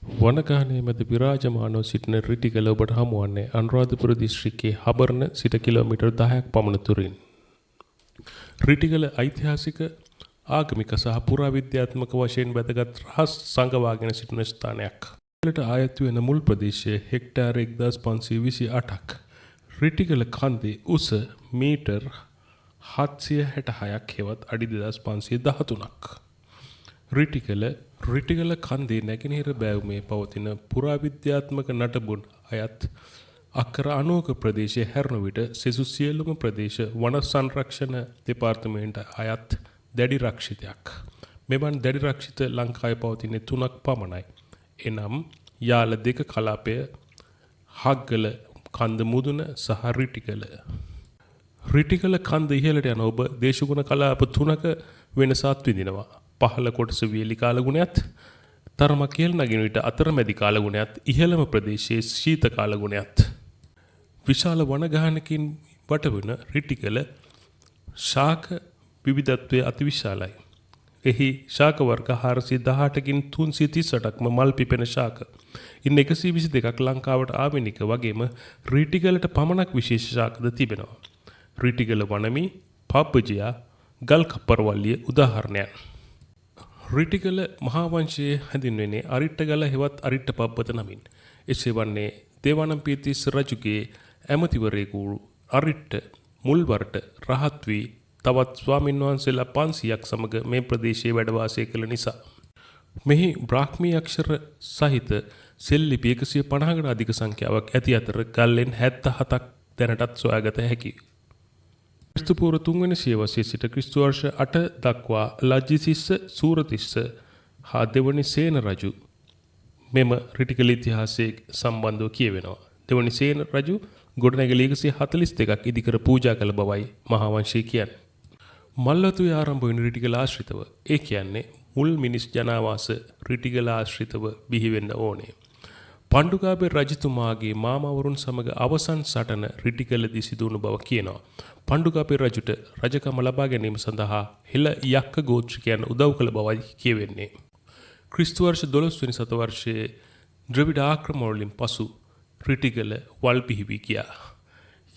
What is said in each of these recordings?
වනගහනයේ මැද විරාජමානව සිටින රිටිගල ඔබට හමුවන්නේ අනුරාධපුර දිස්ත්‍රික්කයේ හබර්ණ සිට කිලෝමීටර් 10ක් පමණ දුරින්. රිටිගල ඓතිහාසික ආගමික සහ පුරාවිද්‍යාත්මක වශයෙන් වැදගත් රහස් සංගවාගෙන සිටින ස්ථානයක්. රිටිගලට ආයත් වෙන මුල් ප්‍රදේශය හෙක්ටාර 1528ක්. රිටිගල කන්දේ උස මීටර් 766ක් හෙවත් අඩි 2513ක්. රිටිගල කන්දේ නැගෙනහිර බෑවුමේ පවතින පුරාවිද්‍යාත්මක නටබුන් අයත් අක්කර 90ක ප්‍රදේශයේ හැරුණු විට සෙසු සියලුම ප්‍රදේශ වන සංරක්ෂණ දෙපාර්තමේන්තුවට අයත් දැඩි රක්ෂිතයක්. මෙවන් දැඩි රක්ෂිත ලංකාවේ පවතින 3ක් පමණයි. එනම් යාල 2 කලාපය, හග්ගල කන්ද මුදුන සහ රිටිගල. රිටිගල කන්ද ඉහළට යන ඔබ දේශගුණ කලාප 3ක වෙනසත් විඳිනවා. පහළ කොටස වියලි කාලගුණයත්, තරමක් ඉහළ නගින විට අතරමැදි කාලගුණයත්, ඉහළම ප්‍රදේශයේ ශීත කාලගුණයත්. විශාල වනගහනකින් වටවන රිටිගල ශාක විවිධත්වයේ අතිවිශාලයි. එහි ශාක වර්ග 418කින් 338ක්ම මල් පිපෙන ශාක. ඉන් 122ක් ලංකාවට ආවෙනික වගේම රිටිගලට පමණක් විශේෂ ශාකද තිබෙනවා. රිටිගල වනමි, පබ්බජයා, ගල් කප්පරවල්ලිය උදාහරණයන්. රිටිගල මහා වංශයේ හැඳින්වෙන්නේ අරිට්ටගල හෙවත් අරිට්ට පබ්බත නමින්. එසේ වන්නේ දේවානම්පියතිස්ස රජුගේ ඇමතිවරයෙකු අරිට්ට මුල්වරට රහත් වී තවත් ස්වාමින් වහන්සේලා 500ක් සමග මේ ප්‍රදේශයේ වැඩ වාසය කළ නිසා. මෙහි බ්‍රාහ්මී අක්ෂර සහිත සෙල් ලිපි 150කට අධික සංඛ්‍යාවක් ඇති අතර ගල්ලෙන් 77ක් දැනටත් සොයාගත හැකියි. ක්‍රිස්තු පූර්ව 3 වෙනි සියවසේ සිට ක්‍රිස්තු වර්ෂ 8 දක්වා ලජ්ජිතිස්ස, සූරතිස්ස හා දෙවනි සේන රජු මෙම රිටිගල ඉතිහාසයේ සම්බන්ධව කියවෙනවා. දෙවනි සේන රජු ගොඩනැගිලි 142ක් ඉදිකර පූජා කළ බවයි මහා වංශය කියන්නේ. මල්වතුවේ ආරම්භ වන රිටිගල ආශ්‍රිතව, ඒ කියන්නේ මුල් මිනිස් ජනාවාස රිටිගල ආශ්‍රිතව බිහි වෙන්න ඕනේ. පණ්ඩුකාභය රජතුමාගේ මාමවරුන් සමග අවසන් සටන රිටිගලදී සිදු වුණු බව කියනවා. පණ්ඩුකාභය රජුට රජකම ලබා ගැනීම සඳහා හෙළ යක්ක ගෝත්‍රිකයන් උදව් කළ බවයි කියවෙන්නේ. ක්‍රිස්තු වර්ෂ 12 වෙනි සතවර්ෂයේ ද්‍රවිඩ ආක්‍රමණ වලින් පසු රිටිගල වල් පිහිවි ගියා.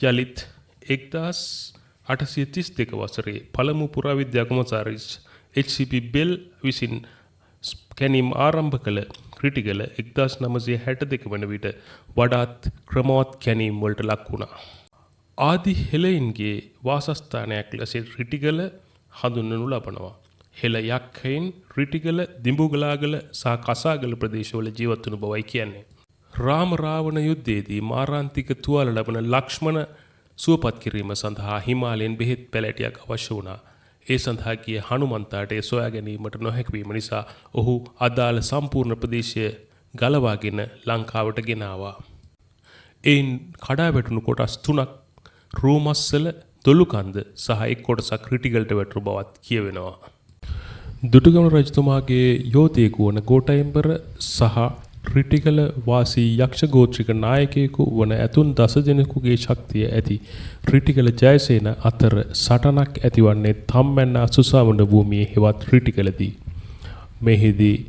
යලිත් 1832 වසරේ පළමු පුරාවිද්‍යා කොමසාරිස් HCP බෙල් විසින් කැණීම් ආරම්භ කළ රිටිගල 1962 වන විට වඩාත් ක්‍රමවත් කැණීම් වලට ලක් වුණා. ආදි හෙළයින්ගේ වාසස්ථානයක් ලෙස රිටිගල හඳුන්වනු ලබනවා. හෙළ යක්කයින් රිටිගල, දිඹුගලාගල සහ කසාගල ප්‍රදේශවල ජීවත් වුණු බවයි කියන්නේ. රාම රාවණ යුද්ධයේදී මාරාන්තික තුවාල ලබන ලක්ෂ්මණ සුවපත් කිරීම සඳහා හිමාලයෙන් බෙහෙත් පැලැටියක් අවශ්‍ය වුණා. ඒ සඳහා ගිය හනුමන්තාට ඒ සොයා ගැනීමට නොහැකි වීම නිසා ඔහු අදාළ සම්පූර්ණ ප්‍රදේශය ගලවාගෙන ලංකාවට ගෙනාවා. එයින් කඩා වැටුණු කොටස් 3ක් රෝමස්සල, දොළුකන්ද සහ එක් කොටසක් රිටිගලට වැටුණු බවත් කියවෙනවා. දුටුගැමුණු රජතුමාගේ යෝධයෙකු වන ගෝඨයම්බර සහ රිටිගල වාසී යක්ෂ ගෝත්‍රික නායකයෙකු වන ඇතුන් 10 දෙනෙකුගේ ශක්තිය ඇති රිටිගල ජයසේන අතර සටනක් ඇතිවන්නේ තම්මැන්න අසුසාවුණ භූමියේ හෙවත් රිටිගලදී. මෙහිදී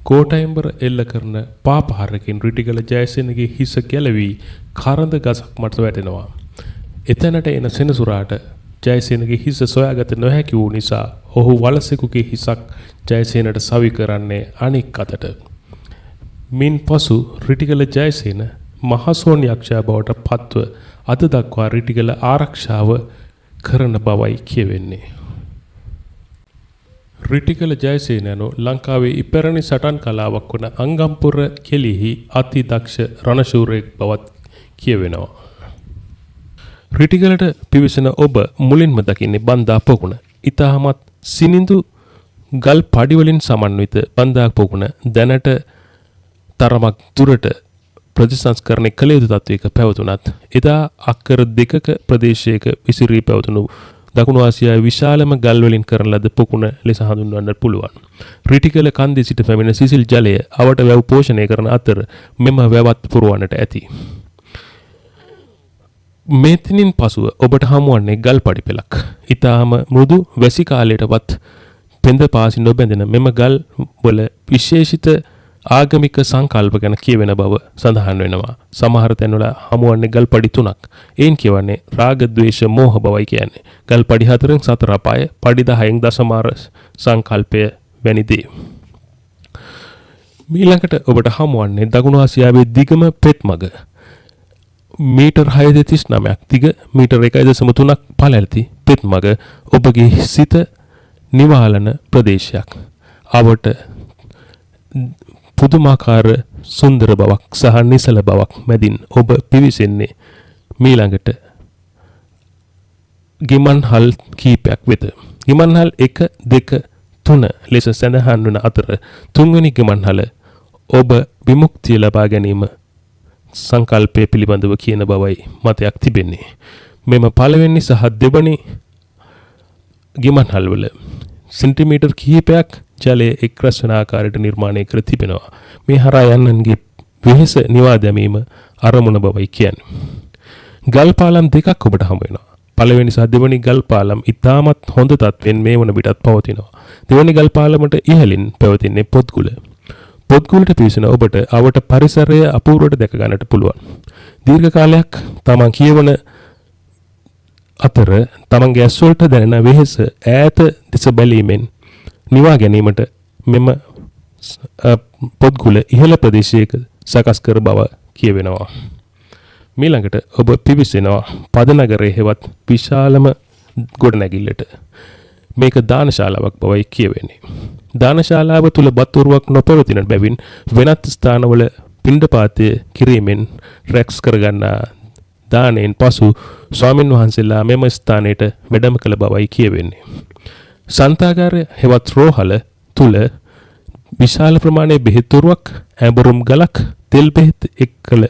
ගෝඨයම්බර එල්ල කරන පාපහරකින් රිටිගල ජයසේනගේ හිස ගැලවී කරඳ ගසක් මත වැටෙනවා. එතැනට එන සෙනසුරාට ජයසේනගේ හිස සොයාගත නොහැකි වූ නිසා ඔහු වලසෙකුගේ හිසක් ජයසේනට සවි කරන්නේ අනික් අතට. මින් පසු රිටිගල ජයසේන මහසෝන් යක්ෂයා බවට පත්ව අද දක්වා රිටිගල ආරක්ෂාව කරන බවයි කියවෙන්නේ. රිටිගල ජයසේන යනු ලංකාවේ ඉපැරණි සටන් කලාවක් වන අංගම්පුර කෙලිහි අති දක්ෂ රණශූරයෙක් බවත් කියවෙනවා. රිටිගලට පිවිසෙන ඔබ මුලින්ම දකින්නේ බන්දා පොකුණ. ඊටමත් සිනිඳු ගල් පඩි වලින් සමන්විත බන්දා පොකුණ දැනට තරමක් දුරට ප්‍රතිසංස්කරණය කළ යුතු තත්වයක පැවතුනත් එදා අක්කර 2ක ප්‍රදේශයක විසිරී පැවතුණු දකුණු ආසියාවේ විශාලම ගල් වලින් කරන ලද පොකුණ ලෙස හඳුන්වන්නට පුළුවන්. රිටිගල කන්දේ සිට පැමිණෙන සිසිල් ජලය අවට වැව් පෝෂණය කරන අතර මෙම වැවත් පුරවන්නට ඇති. මෙතනින් පසුව ඔබට හමුවන්නේ ගල් පඩි පෙළක්. ඊටාම මෘදු වැසි කාලයටවත් පෙඳ පාසි නොබැඳෙන මෙම ගල් වල විශේෂිත ආගමික සංකල්ප ගැන කියවෙන බව සඳහන් වෙනවා. සමහර තැන්වල හමුවන්නේ ගල් පඩි 3ක්. ඒන් කියවන්නේ රාග, ద్వේෂ, මෝහ බවයි කියන්නේ. ගල් පඩි 4න් සතර අපාය, පඩි 10න් දසමාර සංකල්පය වැනි දේ. මීළඟට ඔබට හමුවන්නේ දකුණු ආසියාවේ දිගම පෙත් මග. මීටර් 6.39ක් දිග, මීටර් 1.3ක් පළල ඇති පෙත් මග ඔබගේ සිත නිවාලන ප්‍රදේශයක්. අවට පුදුමාකාර සුන්දර බවක් සහ නිසල බවක් මැදින් ඔබ පිවිසෙන්නේ මීළඟට ගිමන්හල් කීපයක් වෙත. ගිමන්හල් 1, 2, 3 ලෙස සඳහන් වන අතර තුන්වෙනි ගිමන්හල ඔබ විමුක්තිය ලබා ගැනීම සංකල්පය පිළිබඳව කියන බවයි මතයක් තිබෙන්නේ. මෙම පළවෙනි සහ දෙවැනි ගිමන්හල් වල සෙන්ටිමීටර් කිහිපයක් ජලය එක්රැස් වන ආකාරයට නිර්මාණය කර තිබෙනවා. මේ හරහා යන්නන්ගේ වෙහෙස නිවා දැමීම අරමුණ බවයි කියන්නේ. ගල් පාලම් දෙකක් ඔබට හමු වෙනවා. පළවෙනි සහ දෙවෙනි ගල් පාලම් ඉතාමත් හොඳ තත්ත්වෙන් මේ වන විටත් පවතිනවා. දෙවෙනි ගල් පාලමට ඉහළින් පැවතින්නේ පොත්ගුල. පොත්ගුලට පිවිසෙන ඔබට අවට පරිසරය අපූර්වට දැක ගන්නට පුළුවන්. දීර්ඝ කාලයක් තමන් කියවන අතර තමන්ගේ ඇස් වලට දැනෙන වෙහෙස ඈත දෙස බැලීමෙන් නිවා ගැනීමට මෙම පොත්ගුල ඉහළ ප්‍රදේශයක සකස් කර බව කියවෙනවා. මීළඟට ඔබ පිවිසෙනවා පදනගරයේ හෙවත් විශාලම ගොඩනැගිල්ලට. මේක දානශාලාවක් බවයි කියවෙන්නේ. දානශාලාව තුල බත්වරුවක් නොපැවතින බැවින් වෙනත් ස්ථානවල පිණ්ඩපාතය කිරීමෙන් රැක්ස් කරගන්නා දාණයෙන් පසු ස්වාමින් වහන්සේලා මෙම ස්ථානයට වැඩම කළ බවයි කියවෙන්නේ. සන්තාගාරය හෙවත් රෝහල තුල විශාල ප්‍රමාණයේ බෙහෙත්වරුවක්, ඇඹරුම් ගලක්, තෙල් බෙහෙත් එක් කළ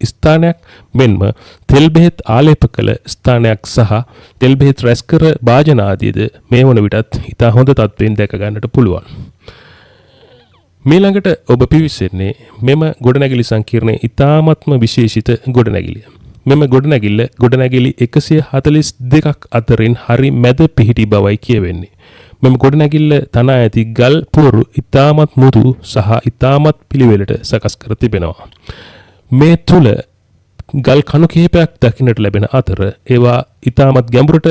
ස්ථානයක් මෙන්ම තෙල් බෙහෙත් ආලේප කළ ස්ථානයක් සහ තෙල් බෙහෙත් රැස් කර භාජන ආදියද මේ වන විටත් ඉතා හොඳ තත්ත්වයෙන් දැක ගන්නට පුළුවන්. මීළඟට ඔබ පිවිසෙන්නේ මෙම ගොඩනැගිලි සංකීර්ණයේ ඉතාමත්ම විශේෂිත ගොඩනැගිලිය. මෙම ගොඩනැගිලි 142ක් අතරින් හරි මැද පිහිටි බවයි කියවෙන්නේ. මෙම ගොඩනැගිල්ල තනා ඇති ගල් පුවරු ඉතාමත් මෘදු සහ ඉතාමත් පිළිවෙලට සකස් කර තිබෙනවා. මේ තුල ගල් කණු කිහිපයක් දකින්නට ලැබෙන අතර ඒවා ඉතාමත් ගැඹුරට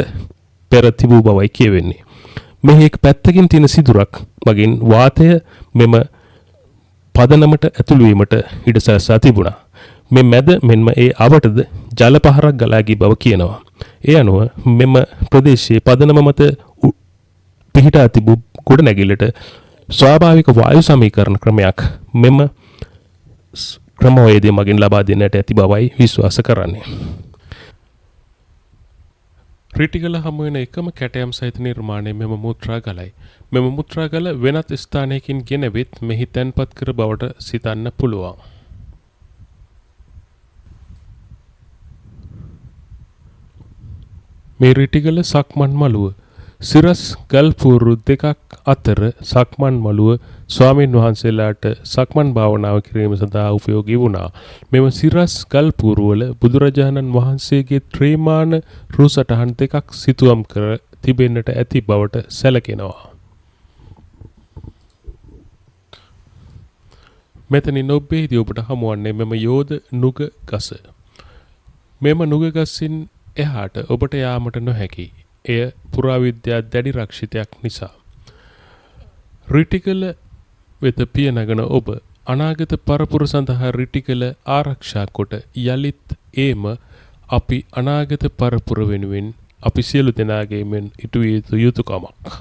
පෙර තිබූ බවයි කියවෙන්නේ. මෙහි එක් පැත්තකින් තියෙන සිදුරක් මගින් වාතය මෙම පදනමට ඇතුළු වීමට ඉඩ සලසා තිබුණා. මේ මැද මෙන්ම ඒ අවටද ජල පහරක් ගලා ගිය බව කියනවා. ඒ අනුව මෙම ප්‍රදේශයේ පදනම මත පිහිටා තිබූ ගොඩනැගිල්ලට ස්වාභාවික වායු සමීකරණ ක්‍රමයක් මෙම ක්‍රමවේදය මගින් ලබා දෙන්නට ඇති බවයි විශ්වාස කරන්නේ. රිටිගල හමු වෙන එකම කැටයම් සහිත නිර්මාණය මෙම මුත්‍රා ගලයි. මෙම මුත්‍රා ගල වෙනත් ස්ථානයකින් ගෙනවිත් මෙහි තැන්පත් කර බවට සිතන්න පුළුවන්. මේ රිටිගල සක්මන් මළුව සිරස් ගල් පුවරු දෙකක් අතර සක්මන් මළුව ස්වාමින් වහන්සේලාට සක්මන් භාවනාව කිරීම සඳහා උපයෝගී වුණා. මෙම සිරස් ගල් පුවරු වල බුදුරජාණන් වහන්සේගේ ත්‍රිමාන රු සටහන් දෙකක් සිතුවම් කර තිබෙන්නට ඇති බවට සැලකෙනවා. මෙතනින් ඔබේදී ඔබට හමුවන්නේ මෙම යෝධ නුග ගස. මෙම නුග ගසින් එහාට ඔබට යාමට නොහැකි. එය පුරාවිද්‍යා දැඩි රක්ෂිතයක් නිසා. රිටිගල වෙත පිය නගන ඔබ අනාගත පරපුර සඳහා රිටිගල ආරක්ෂා කොට යලිත් ඒම අපි අනාගත පරපුර වෙනුවෙන් අපි සියලු දෙනාගේ මෙන් ඉටු යුතුකමක්.